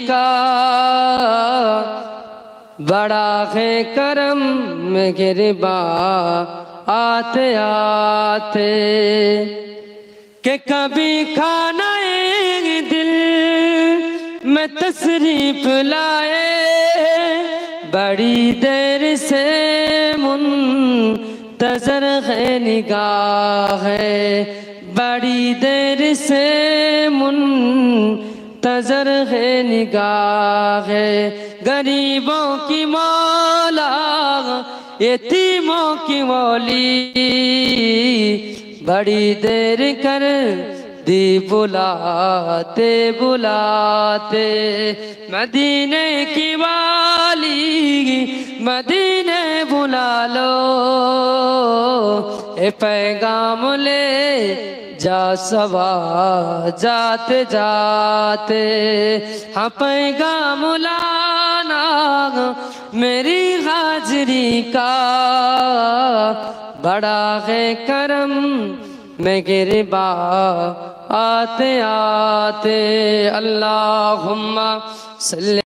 का बड़ा है करम में गिरबा आते आते कि कभी खाना दिल में तशरीफ लाए बड़ी देर से मुंतज़र है निगाह है बड़ी देर से मुंतज़र है निगाह है गरीबों की मौला यतीमों की मौली बड़ी देर कर दी बुलाते बुलाते मदीने की वाली मदीने बुला लो ए पैगाम ले जा सवा जाते जाते हाँ पैगाम लाना मेरी हाजरी का बड़ा है करम में गिरबा आते आते अल्लाहुम्मा सल्ली